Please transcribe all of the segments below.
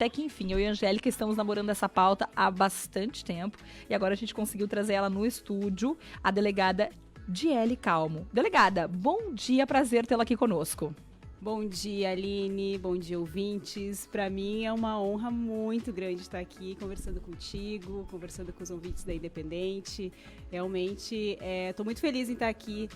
Até que, enfim, eu e a Angélica estamos namorando essa pauta há bastante tempo e agora a gente conseguiu trazer ela no estúdio, a delegada Diele Calmo. Delegada, bom dia, prazer tê-la aqui conosco. Bom dia, Aline, bom dia, ouvintes. Para mim é uma honra muito grande estar aqui conversando contigo, conversando com os ouvintes da Independente. Realmente estou muito feliz em estar aqui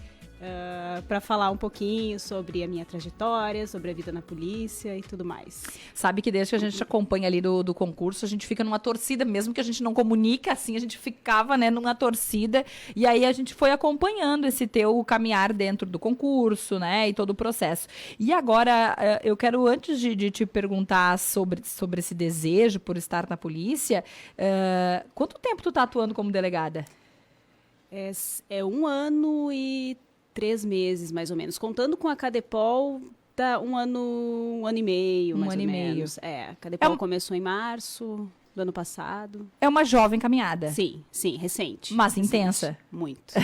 para falar um pouquinho sobre a minha trajetória, sobre a vida na polícia e tudo mais. Sabe que desde que a gente acompanha ali do concurso, a gente fica numa torcida, mesmo que a gente não comunica, assim, a gente ficava, né, numa torcida, e aí a gente foi acompanhando esse teu caminhar dentro do concurso, né, e todo o processo. E agora, eu quero, antes de te perguntar sobre esse desejo por estar na polícia, quanto tempo tu tá atuando como delegada? É 1 ano e 3 meses, mais ou menos. Contando com a Cadepol, tá 1 ano e meio, mais ou menos. A Cadepol começou em março do ano passado. É uma jovem caminhada. Sim, recente. Mas recente. Intensa. Muito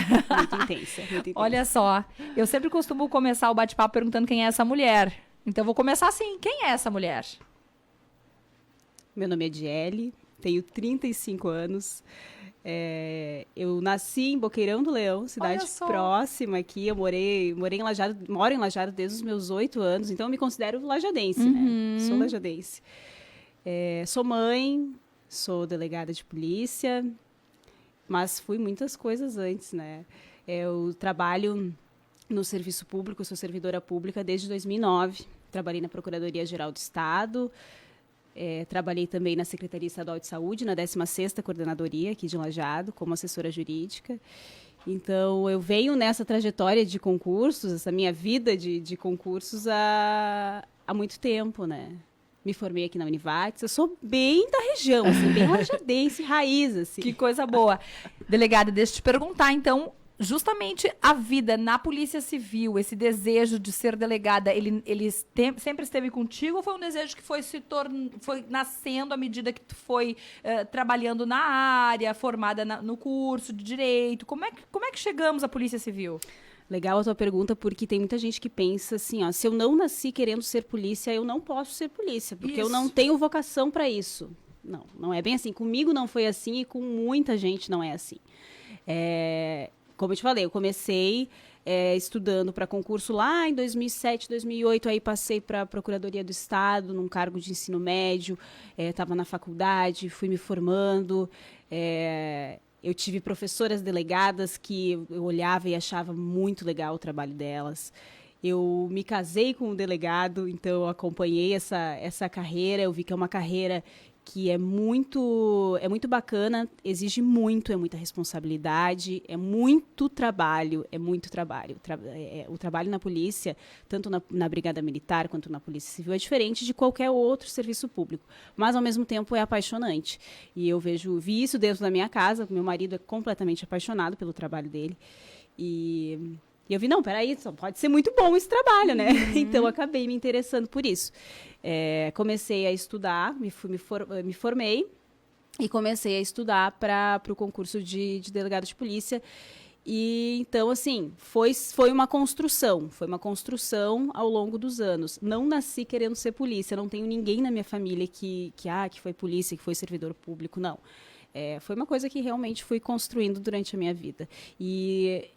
intensa. Olha só, eu sempre costumo começar o bate-papo perguntando quem é essa mulher. Então, eu vou começar assim. Quem é essa mulher? Meu nome é Diele, tenho 35 anos. Eu nasci em Boqueirão do Leão, cidade próxima aqui. Eu moro em Lajeado desde os meus 8 anos, então eu me considero lajadense, né? Sou lajadense. Sou mãe, sou delegada de polícia, mas fui muitas coisas antes, né? Eu trabalho no serviço público, sou servidora pública desde 2009. Trabalhei na Procuradoria-Geral do Estado. Trabalhei também na Secretaria Estadual de Saúde, na 16ª Coordenadoria aqui de Lajeado, como assessora jurídica. Então, eu venho nessa trajetória de concursos, essa minha vida de concursos há muito tempo, né? Me formei aqui na Univates, eu sou bem da região, assim, bem lajadense, raiz, assim. Que coisa boa. Delegada, deixa eu te perguntar, então, justamente a vida na Polícia Civil, esse desejo de ser delegada, ele sempre esteve contigo ou foi um desejo que foi nascendo à medida que tu foi trabalhando na área, formada no curso de Direito? Como é que chegamos à Polícia Civil? Legal a tua pergunta, porque tem muita gente que pensa assim, ó, se eu não nasci querendo ser polícia, eu não posso ser polícia, porque eu não tenho vocação para isso. Não é bem assim. Comigo não foi assim e com muita gente não é assim. Como eu te falei, eu comecei estudando para concurso lá em 2007, 2008, aí passei para a Procuradoria do Estado, num cargo de ensino médio, estava na faculdade, fui me formando. Eu tive professoras delegadas que eu olhava e achava muito legal o trabalho delas. Eu me casei com um delegado, então eu acompanhei essa carreira. Eu vi que é uma carreira que é muito bacana, exige muito, é muita responsabilidade, é muito trabalho. O trabalho na polícia, tanto na Brigada Militar quanto na Polícia Civil, é diferente de qualquer outro serviço público, mas ao mesmo tempo é apaixonante. E eu vi isso dentro da minha casa, meu marido é completamente apaixonado pelo trabalho dele. E eu vi, não, peraí, só pode ser muito bom esse trabalho, né? Então, eu acabei me interessando por isso. Comecei a estudar, me formei e comecei a estudar para o concurso de delegado de polícia. E, então, assim, foi uma construção ao longo dos anos. Não nasci querendo ser polícia, não tenho ninguém na minha família que foi polícia, que foi servidor público, não. Foi uma coisa que realmente fui construindo durante a minha vida. E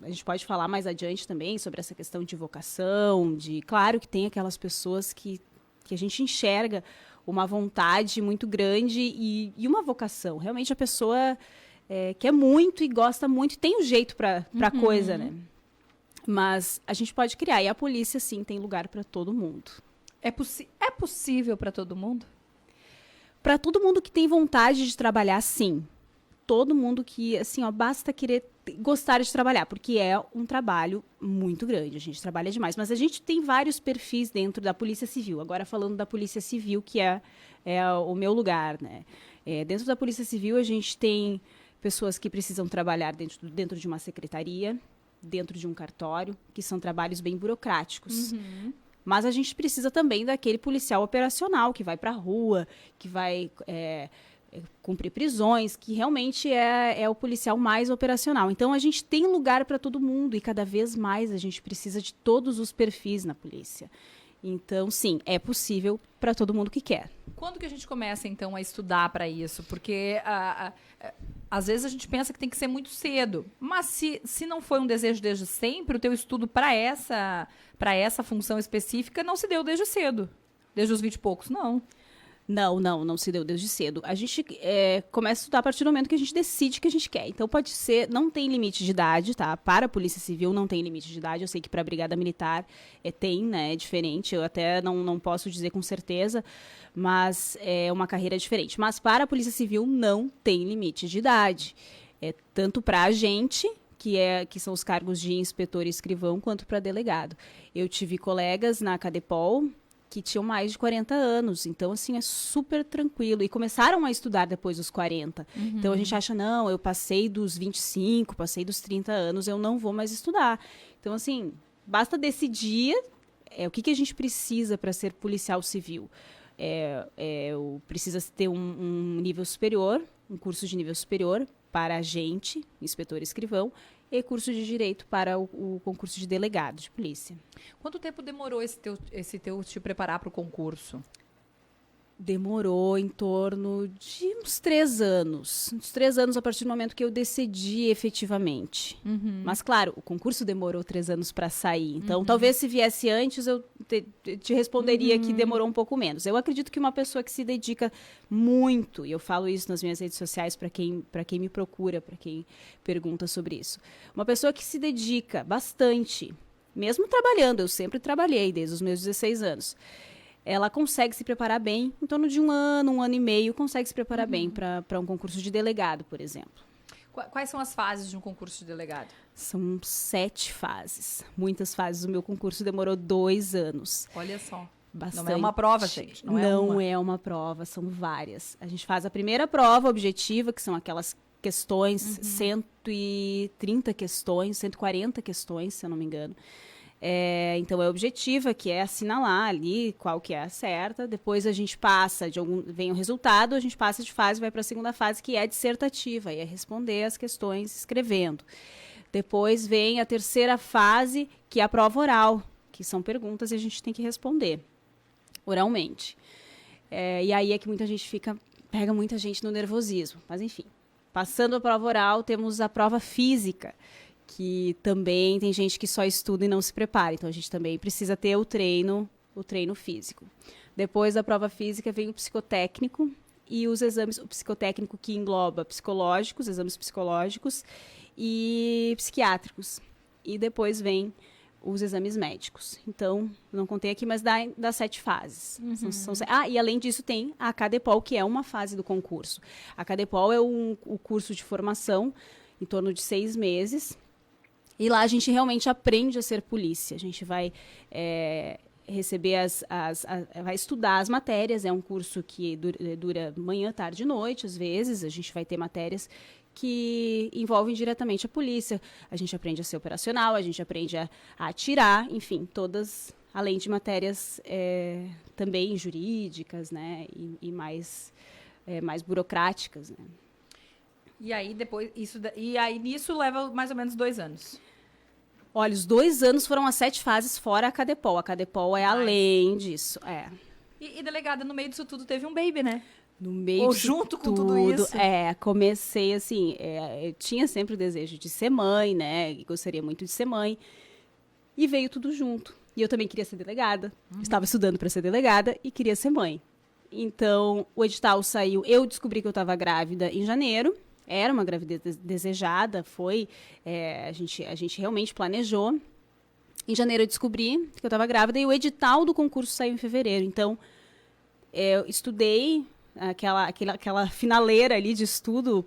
a gente pode falar mais adiante também sobre essa questão de vocação, claro que tem aquelas pessoas que a gente enxerga uma vontade muito grande e uma vocação. Realmente a pessoa quer muito e gosta muito, tem um jeito para coisa, né? Mas a gente pode criar, e a polícia, sim, tem lugar para todo mundo. É possível para todo mundo? Para todo mundo que tem vontade de trabalhar, sim. Todo mundo que, assim, ó, basta gostar de trabalhar, porque é um trabalho muito grande, a gente trabalha demais, mas a gente tem vários perfis dentro da Polícia Civil. Agora falando da Polícia Civil, que é o meu lugar, né? Dentro da Polícia Civil a gente tem pessoas que precisam trabalhar dentro de uma secretaria, dentro de um cartório, que são trabalhos bem burocráticos. Mas a gente precisa também daquele policial operacional que vai para a rua, que vai cumprir prisões, que realmente é o policial mais operacional. Então, a gente tem lugar para todo mundo e cada vez mais a gente precisa de todos os perfis na polícia. Então, sim, é possível para todo mundo que quer. Quando que a gente começa, então, a estudar para isso? Porque às vezes a gente pensa que tem que ser muito cedo. Mas se não foi um desejo desde sempre, o teu estudo para essa função específica não se deu desde cedo. Desde os 20 e poucos, não. Não se deu desde cedo. A gente começa a estudar a partir do momento que a gente decide que a gente quer. Então pode ser, não tem limite de idade, tá? Para a Polícia Civil não tem limite de idade. Eu sei que para a Brigada Militar tem, né? É diferente. Eu até não posso dizer com certeza, mas é uma carreira diferente. Mas para a Polícia Civil não tem limite de idade. Tanto para a gente, que são os cargos de inspetor e escrivão, quanto para delegado. Eu tive colegas na Cadepol que tinham mais de 40 anos. Então, assim, é super tranquilo. E começaram a estudar depois dos 40. Uhum. Então, a gente acha, não, eu passei dos 25, passei dos 30 anos, eu não vou mais estudar. Então, assim, basta decidir o que a gente precisa para ser policial civil. Precisa ter um nível superior, um curso de nível superior para agente, inspetor e escrivão, e curso de direito para o concurso de delegado de polícia. Quanto tempo demorou esse teu te preparar para o concurso? Demorou em torno de uns 3 anos. Uns 3 anos a partir do momento que eu decidi efetivamente. Uhum. Mas, claro, o concurso demorou 3 anos para sair. Então, talvez se viesse antes, eu te responderia que demorou um pouco menos. Eu acredito que uma pessoa que se dedica muito, e eu falo isso nas minhas redes sociais para quem me procura, para quem pergunta sobre isso. Uma pessoa que se dedica bastante, mesmo trabalhando, eu sempre trabalhei desde os meus 16 anos. Ela consegue se preparar bem, em torno de um ano e meio, consegue se preparar bem para um concurso de delegado, por exemplo. Quais são as fases de um concurso de delegado? São 7 fases, muitas fases. O meu concurso demorou 2 anos. Olha só. Bastante. Não é uma prova, gente. Não é uma prova, são várias. A gente faz a primeira prova objetiva, que são aquelas questões, 130 questões, 140 questões, se eu não me engano. Então, é objetiva, que é assinalar ali qual que é a certa. Depois a gente passa, vem o resultado, a gente passa de fase, vai para a segunda fase, que é a dissertativa, e é responder as questões escrevendo. Depois vem a terceira fase, que é a prova oral, que são perguntas e a gente tem que responder oralmente. E aí é que muita gente pega muita gente no nervosismo. Mas, enfim, passando a prova oral, temos a prova física, que também tem gente que só estuda e não se prepara. Então, a gente também precisa ter o treino físico. Depois da prova física vem o psicotécnico e os exames, o psicotécnico que engloba exames psicológicos e psiquiátricos. E depois vem os exames médicos. Então, não contei aqui, mas dá 7 fases. E além disso tem a Cadepol, que é uma fase do concurso. A Cadepol é o curso de formação em torno de 6 meses. E lá a gente realmente aprende a ser polícia. A gente vai receber vai estudar as matérias. É um curso que dura manhã, tarde e noite, às vezes. A gente vai ter matérias que envolvem diretamente a polícia. A gente aprende a ser operacional, a gente aprende a atirar, enfim, todas, além de matérias também jurídicas, né, e mais burocráticas, né. E aí depois nisso leva mais ou menos 2 anos. Olha, os 2 anos foram as 7 fases fora a Cadepol. A Cadepol é além disso. E delegada, no meio disso tudo teve um baby, né? No meio Ou junto com tudo isso? Comecei assim, eu tinha sempre o desejo de ser mãe, né? Gostaria muito de ser mãe. E veio tudo junto. E eu também queria ser delegada. Estava estudando para ser delegada e queria ser mãe. Então, o edital saiu. Eu descobri que eu estava grávida em janeiro. Era uma gravidez desejada, a gente realmente planejou. Em janeiro eu descobri que eu estava grávida e o edital do concurso saiu em fevereiro. Então, eu estudei aquela finaleira ali de estudo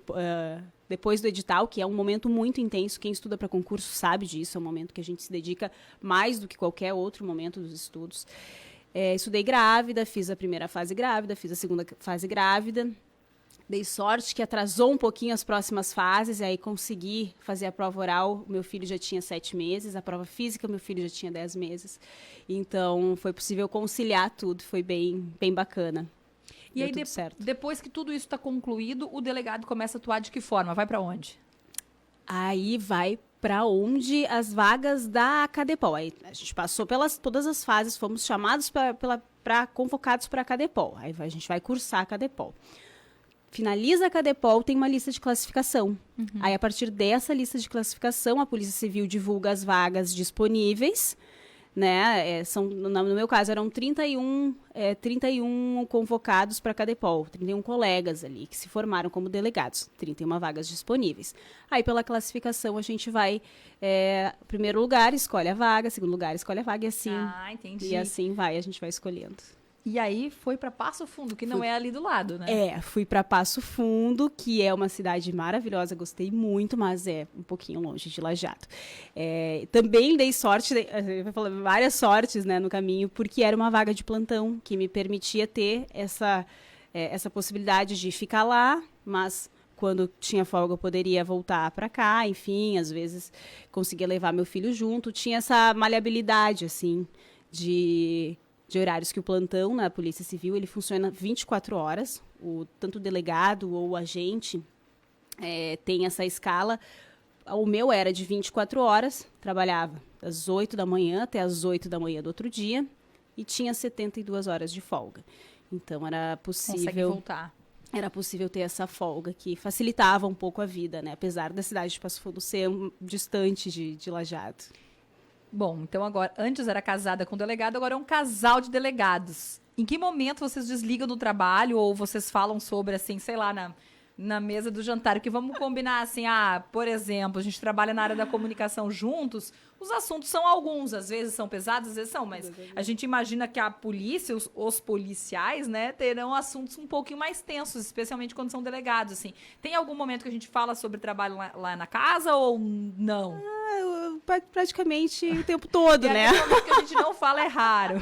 depois do edital, que é um momento muito intenso. Quem estuda para concurso sabe disso, é um momento que a gente se dedica mais do que qualquer outro momento dos estudos. Estudei grávida, fiz a primeira fase grávida, fiz a segunda fase grávida. Dei sorte que atrasou um pouquinho as próximas fases, e aí consegui fazer a prova oral. Meu filho já tinha 7 meses, a prova física, meu filho já tinha 10 meses. Então, foi possível conciliar tudo, foi bem bacana. E aí, depois que tudo isso está concluído, o delegado começa a atuar de que forma? Vai para onde? Aí vai para onde as vagas da Cadepol. Aí a gente passou pelas todas as fases, fomos chamados convocados para a Cadepol. Aí a gente vai cursar a Cadepol. Finaliza a Cadepol, tem uma lista de classificação. Aí, a partir dessa lista de classificação, a Polícia Civil divulga as vagas disponíveis, né? No meu caso, eram 31 convocados para a Cadepol, 31 colegas ali que se formaram como delegados, 31 vagas disponíveis. Aí, pela classificação, a gente vai, primeiro lugar, escolhe a vaga, segundo lugar, escolhe a vaga, e assim, entendi. E assim a gente vai escolhendo. E aí foi para Passo Fundo, que não é ali do lado, né? Fui para Passo Fundo, que é uma cidade maravilhosa, gostei muito, mas é um pouquinho longe de Lajeado. Também dei sorte, várias sortes, né, no caminho, porque era uma vaga de plantão que me permitia ter essa possibilidade de ficar lá, mas quando tinha folga eu poderia voltar para cá, enfim, às vezes conseguia levar meu filho junto, tinha essa maleabilidade, assim, de horários que o plantão na Polícia Civil, ele funciona 24 horas, tanto o delegado ou o agente tem essa escala. O meu era de 24 horas, trabalhava das 8 da manhã até as 8 da manhã do outro dia e tinha 72 horas de folga. Então, era possível... Consegue voltar. Era possível ter essa folga que facilitava um pouco a vida, né? Apesar da cidade de Passo Fundo ser distante de Lajeado. Bom, então agora, antes era casada com delegado, agora é um casal de delegados. Em que momento vocês desligam do trabalho ou vocês falam sobre, assim, sei lá, na mesa do jantar? Que vamos combinar, assim, por exemplo, a gente trabalha na área da comunicação juntos, os assuntos são alguns, às vezes são pesados, às vezes são, mas a gente imagina que a polícia, os policiais, né, terão assuntos um pouquinho mais tensos, especialmente quando são delegados, assim. Tem algum momento que a gente fala sobre trabalho lá na casa ou não? Praticamente o tempo todo, né? Aquele momento que a gente não fala é raro.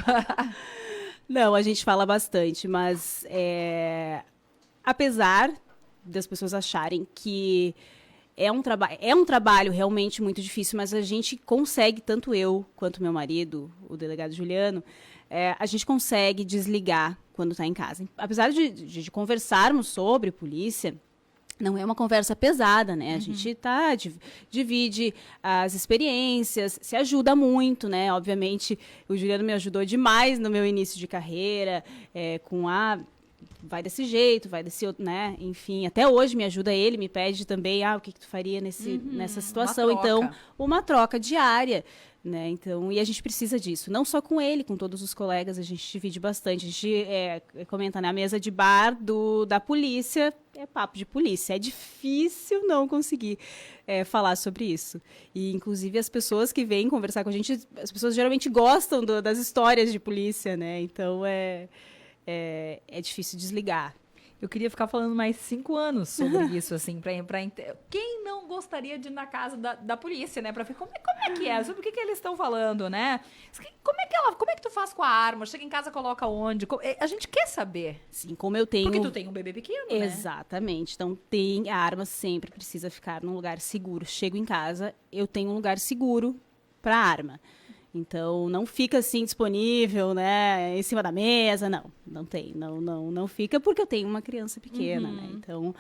Não, a gente fala bastante, mas apesar das pessoas acharem que é um trabalho realmente muito difícil, mas a gente consegue, tanto eu quanto meu marido, o delegado Juliano, a gente consegue desligar quando está em casa. Apesar de conversarmos sobre polícia, não é uma conversa pesada, né? A gente divide as experiências, se ajuda muito, né? Obviamente, o Juliano me ajudou demais no meu início de carreira, vai desse jeito, vai desse outro, né? Enfim, até hoje me ajuda ele, me pede também, o que tu faria nessa situação? Então, uma troca diária, né? Então, e a gente precisa disso, não só com ele, com todos os colegas, a gente divide bastante. A gente comenta na mesa de bar da polícia, é papo de polícia. É difícil não conseguir falar sobre isso. E, inclusive, as pessoas que vêm conversar com a gente, as pessoas geralmente gostam das histórias de polícia, né? Então, é difícil desligar. Eu queria ficar falando mais 5 anos sobre isso, assim, quem não gostaria de ir na casa da polícia, né? Pra ver como é que é, sobre o que eles estão falando, né? Como é que tu faz com a arma? Chega em casa, coloca onde? A gente quer saber. Sim, como eu tenho... Porque tu tem um bebê pequeno, né? Exatamente. Então, a arma sempre precisa ficar num lugar seguro. Chego em casa, eu tenho um lugar seguro pra arma. Então, não fica assim disponível, né, em cima da mesa, não tem, não fica porque eu tenho uma criança pequena, né, então,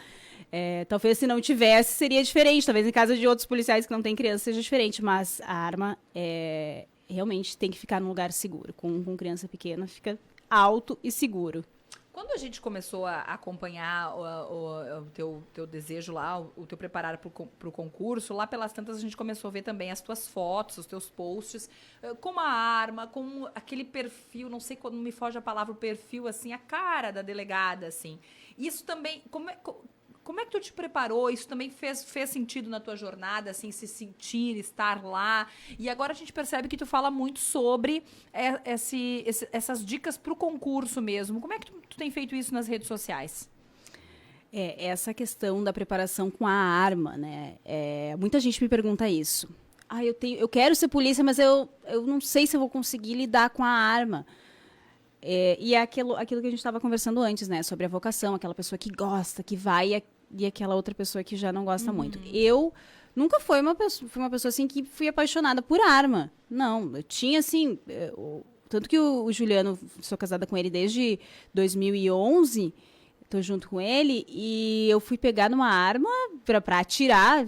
talvez se não tivesse seria diferente, talvez em casa de outros policiais que não têm criança seja diferente, mas a arma realmente tem que ficar num lugar seguro, com criança pequena fica alto e seguro. Quando a gente começou a acompanhar o teu desejo lá, o teu preparar para o concurso, lá pelas tantas a gente começou a ver também as tuas fotos, os teus posts, com a arma, com aquele perfil, não sei quando me foge a palavra, o perfil, assim, a cara da delegada, assim. Isso também, como é que tu te preparou? Isso também fez sentido na tua jornada, assim, se sentir, estar lá? E agora a gente percebe que tu fala muito sobre essas dicas para o concurso mesmo. Como é que tu tem feito isso nas redes sociais? Essa questão da preparação com a arma, né? Muita gente me pergunta isso. Eu quero ser polícia, mas eu não sei se eu vou conseguir lidar com a arma. E é aquilo que a gente estava conversando antes, né? Sobre a vocação, aquela pessoa que gosta, que vai, e aquela outra pessoa que já não gosta muito. Eu nunca fui uma pessoa assim que fui apaixonada por arma. Não, eu tinha assim... tanto que o Juliano, sou casada com ele desde 2011, tô junto com ele, e eu fui pegar numa arma pra atirar,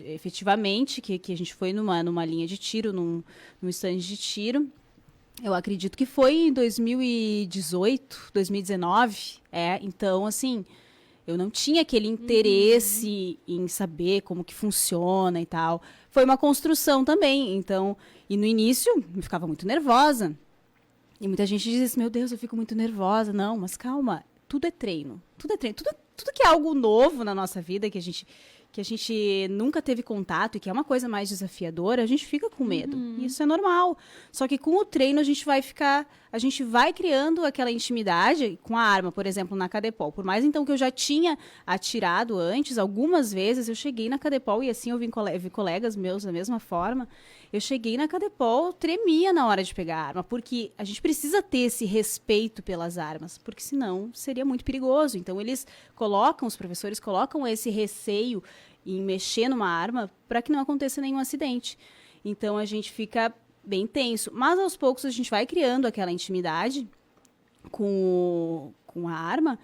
efetivamente, que a gente foi numa linha de tiro, num stand de tiro. Eu acredito que foi em 2018, 2019. Então, assim, eu não tinha aquele interesse em saber como que funciona e tal. Foi uma construção também, então... E no início, eu ficava muito nervosa. E muita gente diz assim, meu Deus, eu fico muito nervosa. Não, mas calma, tudo é treino. Tudo é treino. Tudo que é algo novo na nossa vida, que a gente nunca teve contato e que é uma coisa mais desafiadora, a gente fica com medo. Isso é normal. Só que com o treino a gente vai criando aquela intimidade com a arma, por exemplo, na Cadepol. Por mais então que eu já tinha atirado antes, algumas vezes eu cheguei na Cadepol e assim eu vi colegas meus da mesma forma. Eu cheguei na Cadepol, tremia na hora de pegar a arma, porque a gente precisa ter esse respeito pelas armas, porque senão seria muito perigoso. Então os professores colocam esse receio em mexer numa arma para que não aconteça nenhum acidente. Então a gente fica bem tenso, mas aos poucos a gente vai criando aquela intimidade com a arma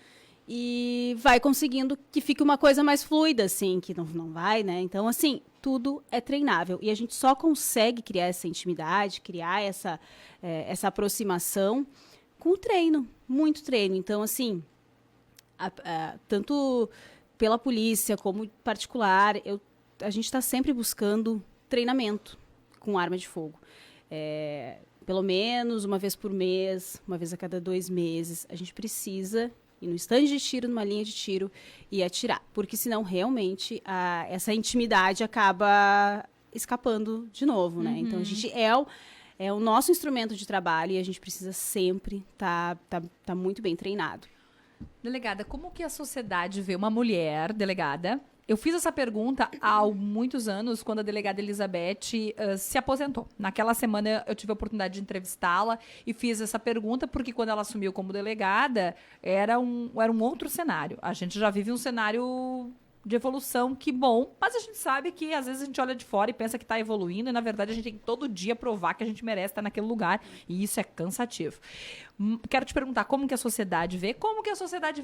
e vai conseguindo que fique uma coisa mais fluida, assim, que não vai, né? Então, assim, tudo é treinável. E a gente só consegue criar essa intimidade, criar essa aproximação com o treino, muito treino. Então, assim, tanto pela polícia como particular, a gente está sempre buscando treinamento com arma de fogo. Pelo menos uma vez por mês, uma vez a cada 2 meses, a gente precisa ir no stand de tiro, numa linha de tiro e atirar. Porque senão, realmente, essa intimidade acaba escapando de novo, né? Então, a gente é o nosso instrumento de trabalho e a gente precisa sempre tá muito bem treinado. Delegada, como que a sociedade vê uma mulher delegada? Eu fiz essa pergunta há muitos anos, quando a delegada Elizabeth se aposentou. Naquela semana eu tive a oportunidade de entrevistá-la e fiz essa pergunta porque quando ela assumiu como delegada, era um outro cenário. A gente já vive um cenário de evolução, que bom, mas a gente sabe que às vezes a gente olha de fora e pensa que está evoluindo e na verdade a gente tem que todo dia provar que a gente merece estar naquele lugar e isso é cansativo. Quero te perguntar como que a sociedade vê,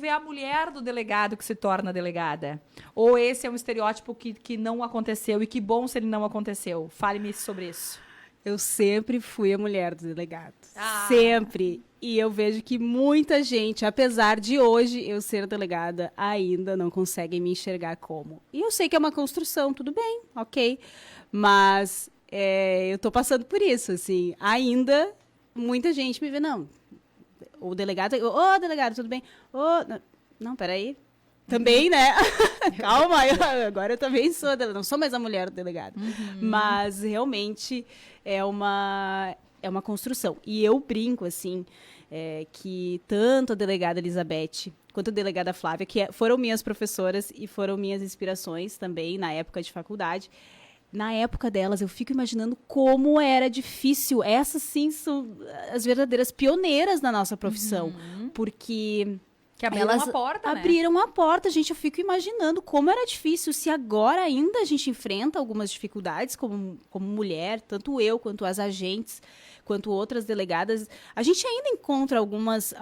a mulher do delegado que se torna delegada? Ou esse é um estereótipo que não aconteceu e que bom se ele não aconteceu? Fale-me sobre isso. Eu sempre fui a mulher do delegado. Sempre. E eu vejo que muita gente, apesar de hoje eu ser delegada, ainda não consegue me enxergar como. E eu sei que é uma construção, tudo bem, ok. Mas eu tô passando por isso, assim. Ainda muita gente me vê, não. O delegado, delegado, tudo bem? Não, peraí. Também, né? Calma, agora eu também sou delegada. Não sou mais a mulher do delegado. Mas realmente é uma construção. E eu brinco, assim, que tanto a delegada Elizabeth quanto a delegada Flávia, que foram minhas professoras e foram minhas inspirações também na época de faculdade, na época delas, eu fico imaginando como era difícil. Essas, sim, são as verdadeiras pioneiras na nossa profissão. Porque... Que abriram uma porta, né? Abriram uma porta, gente. Eu fico imaginando como era difícil. Se agora ainda a gente enfrenta algumas dificuldades como mulher, tanto eu quanto as agentes, quanto outras delegadas, a gente ainda encontra algumas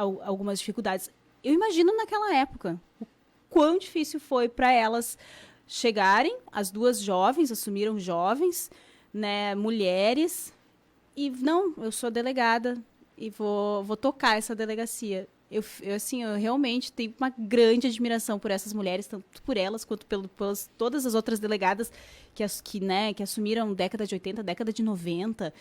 dificuldades. Eu imagino naquela época o quão difícil foi para elas chegarem, as duas jovens, assumiram jovens, né, mulheres, e não, eu sou delegada e vou tocar essa delegacia. Eu realmente tenho uma grande admiração por essas mulheres, tanto por elas quanto pelas todas as outras delegadas que assumiram década de 80, década de 90,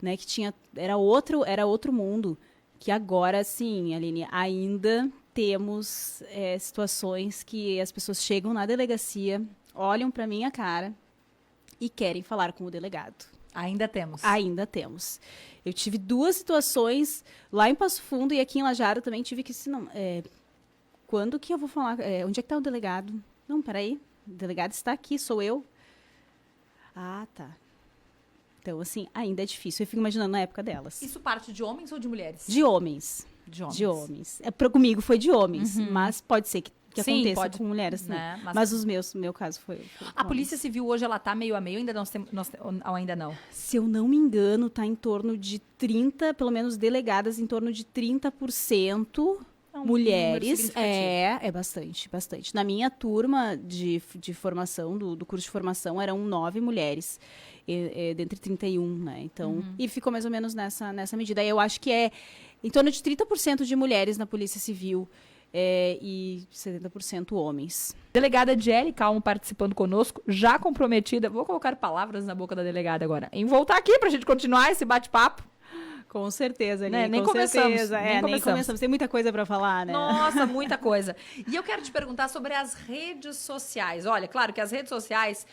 né, que era outro mundo, que agora, sim, Aline, ainda temos situações que as pessoas chegam na delegacia, olham para minha cara e querem falar com o delegado. Ainda temos. Ainda temos. Eu tive 2 situações lá em Passo Fundo e aqui em Lajeado também tive que... quando que eu vou falar? Onde é que está o delegado? Não, peraí. O delegado está aqui, sou eu. Ah, tá. Então, assim, ainda é difícil. Eu fico imaginando na época delas. Isso parte de homens ou de mulheres? De homens. De homens. Comigo foi de homens, mas pode ser que sim, aconteça com mulheres, né? Mas meu caso foi a Polícia Civil hoje, ela tá meio a meio, ainda não? Se eu não me engano, tá em torno de 30, pelo menos delegadas, em torno de 30%, Mulheres, é bastante, bastante. Na minha turma de formação, do curso de formação, eram 9 mulheres, dentre 31, né? Então, e ficou mais ou menos nessa medida. Aí eu acho que é em torno de 30% de mulheres na Polícia Civil e 70% homens. Delegada Jelly Calmo participando conosco, já comprometida, vou colocar palavras na boca da delegada agora, em voltar aqui pra gente continuar esse bate-papo. Com certeza, Aline, nem com começamos. Certeza. Nem começamos. Tem muita coisa para falar, né? Nossa, muita coisa. E eu quero te perguntar sobre as redes sociais. Olha, claro que as redes sociais,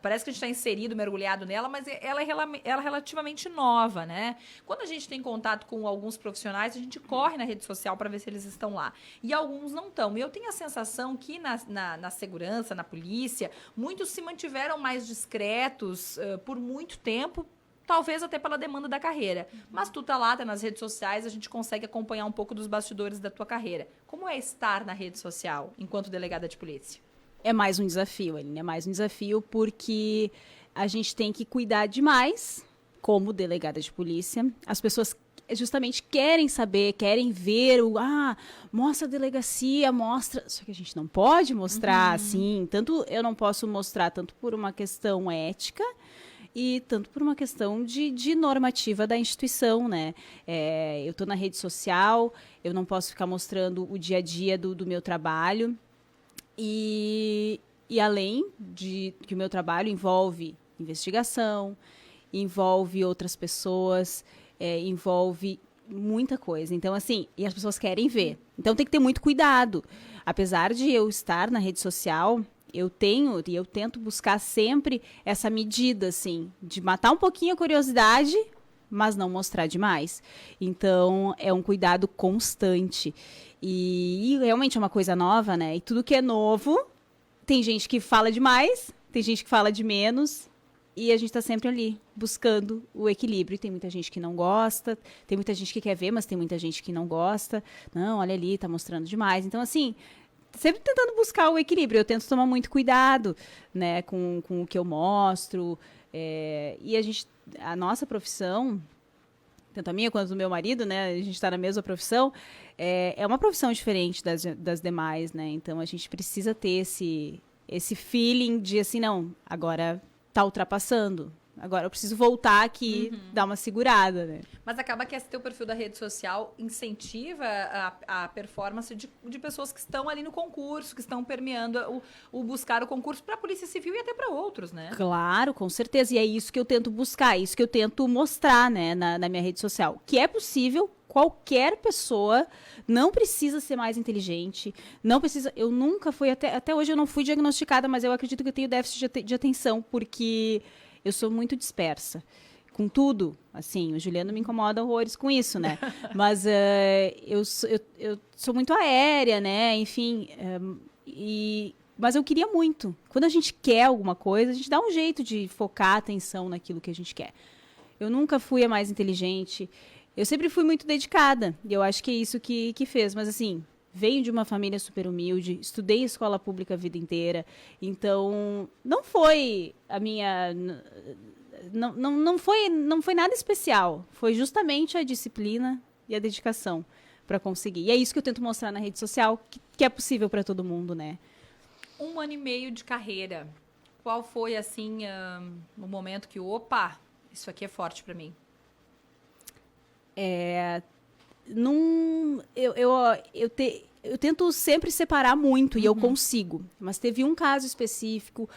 parece que a gente está inserido, mergulhado nela, mas ela é relativamente nova, né? Quando a gente tem contato com alguns profissionais, a gente corre na rede social para ver se eles estão lá. E alguns não estão. E eu tenho a sensação que na segurança, na polícia, muitos se mantiveram mais discretos por muito tempo, talvez até pela demanda da carreira. Mas tu tá lá, tá nas redes sociais, a gente consegue acompanhar um pouco dos bastidores da tua carreira. Como é estar na rede social enquanto delegada de polícia? É mais um desafio, Aline, é mais um desafio porque a gente tem que cuidar demais como delegada de polícia. As pessoas justamente querem saber, querem ver mostra a delegacia, mostra... Só que a gente não pode mostrar assim, tanto eu não posso mostrar, tanto por uma questão ética, e tanto por uma questão de normativa da instituição, né? Eu estou na rede social, eu não posso ficar mostrando o dia a dia do meu trabalho. E além de que o meu trabalho envolve investigação, envolve outras pessoas, envolve muita coisa. Então, assim, e as pessoas querem ver. Então, tem que ter muito cuidado. Apesar de eu estar na rede social... Eu tento buscar sempre essa medida, assim, de matar um pouquinho a curiosidade, mas não mostrar demais. Então, é um cuidado constante. E realmente é uma coisa nova, né? E tudo que é novo, tem gente que fala demais, tem gente que fala de menos, e a gente está sempre ali, buscando o equilíbrio. E tem muita gente que não gosta, tem muita gente que quer ver, mas tem muita gente que não gosta. Não, olha ali, tá mostrando demais. Então, assim... sempre tentando buscar o equilíbrio. Eu tento tomar muito cuidado, né, com o que eu mostro. E a nossa profissão, tanto a minha quanto do meu marido, né, a gente está na mesma profissão, é uma profissão diferente das demais, né? Então a gente precisa ter esse feeling de assim, não, agora tá ultrapassando. Agora eu preciso voltar aqui, dar uma segurada, né? Mas acaba que esse teu perfil da rede social incentiva a performance de pessoas que estão ali no concurso, que estão permeando o buscar o concurso para a Polícia Civil e até para outros, né? Claro, com certeza. E é isso que eu tento buscar, isso que eu tento mostrar, né, na minha rede social. Que é possível, qualquer pessoa, não precisa ser mais inteligente, não precisa... Eu nunca fui, até hoje eu não fui diagnosticada, mas eu acredito que eu tenho déficit de atenção, porque... eu sou muito dispersa. Com tudo, assim, o Juliano me incomoda horrores com isso, né? Mas eu sou muito aérea, né? Enfim, mas eu queria muito. Quando a gente quer alguma coisa, a gente dá um jeito de focar a atenção naquilo que a gente quer. Eu nunca fui a mais inteligente. Eu sempre fui muito dedicada. E eu acho que é isso que fez. Mas, assim... venho de uma família super humilde, estudei escola pública a vida inteira, então não foi a minha... Não foi nada especial, foi justamente a disciplina e a dedicação para conseguir. E é isso que eu tento mostrar na rede social, que é possível para todo mundo, né? 1 ano e meio de carreira, qual foi, assim, o momento que, opa, isso aqui é forte para mim? Eu tento sempre separar muito e eu consigo. Mas teve um caso específico,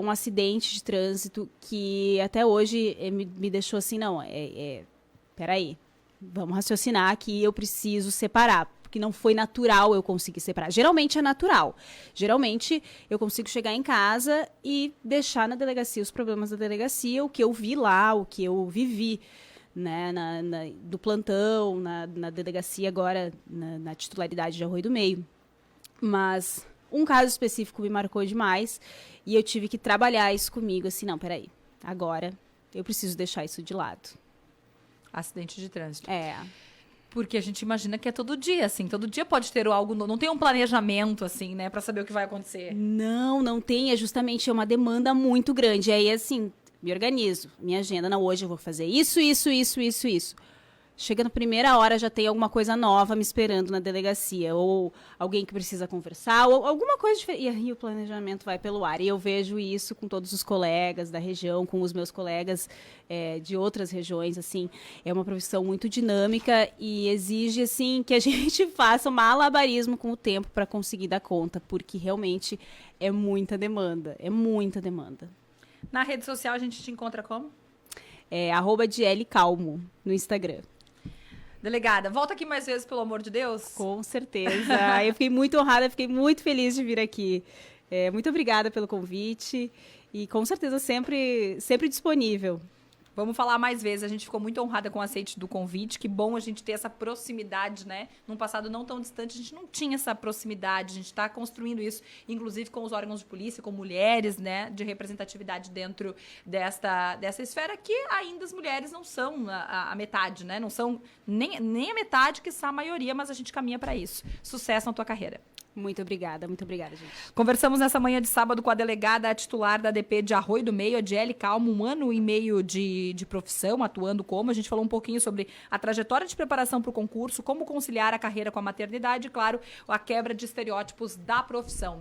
um acidente de trânsito que até hoje me deixou assim, não, peraí, vamos raciocinar que eu preciso separar. Porque não foi natural eu conseguir separar. Geralmente é natural. Geralmente eu consigo chegar em casa e deixar na delegacia os problemas da delegacia, o que eu vi lá, o que eu vivi. Né, do plantão, na delegacia agora, na titularidade de Arroio do Meio. Mas um caso específico me marcou demais e eu tive que trabalhar isso comigo, assim, não, peraí, agora eu preciso deixar isso de lado. Acidente de trânsito. Porque a gente imagina que é todo dia, assim, todo dia pode ter algo, não tem um planejamento, assim, né, pra saber o que vai acontecer. Não tem, justamente uma demanda muito grande, aí, assim... me organizo, minha agenda, não, hoje eu vou fazer isso. Chega na primeira hora, já tem alguma coisa nova me esperando na delegacia, ou alguém que precisa conversar, ou alguma coisa diferente. E aí o planejamento vai pelo ar. E eu vejo isso com todos os colegas da região, com os meus colegas de outras regiões, assim. É uma profissão muito dinâmica e exige, assim, que a gente faça um malabarismo com o tempo para conseguir dar conta, porque realmente é muita demanda, Na rede social a gente te encontra como? @DLCalmo no Instagram. Delegada, volta aqui mais vezes, pelo amor de Deus. Com certeza. Eu fiquei muito honrada, fiquei muito feliz de vir aqui. Muito obrigada pelo convite e com certeza sempre disponível. Vamos falar mais vezes. A gente ficou muito honrada com o aceite do convite. Que bom a gente ter essa proximidade, né? Num passado não tão distante, a gente não tinha essa proximidade. A gente está construindo isso, inclusive com os órgãos de polícia, com mulheres, né? De representatividade dentro dessa esfera, que ainda as mulheres não são a metade, né? Não são nem a metade, que são a maioria, mas a gente caminha para isso. Sucesso na tua carreira. Muito obrigada, gente. Conversamos nessa manhã de sábado com a delegada titular da DP de Arroio do Meio, a Adiele Calmo, 1 ano e meio de profissão, atuando como. A gente falou um pouquinho sobre a trajetória de preparação para o concurso, como conciliar a carreira com a maternidade e, claro, a quebra de estereótipos da profissão.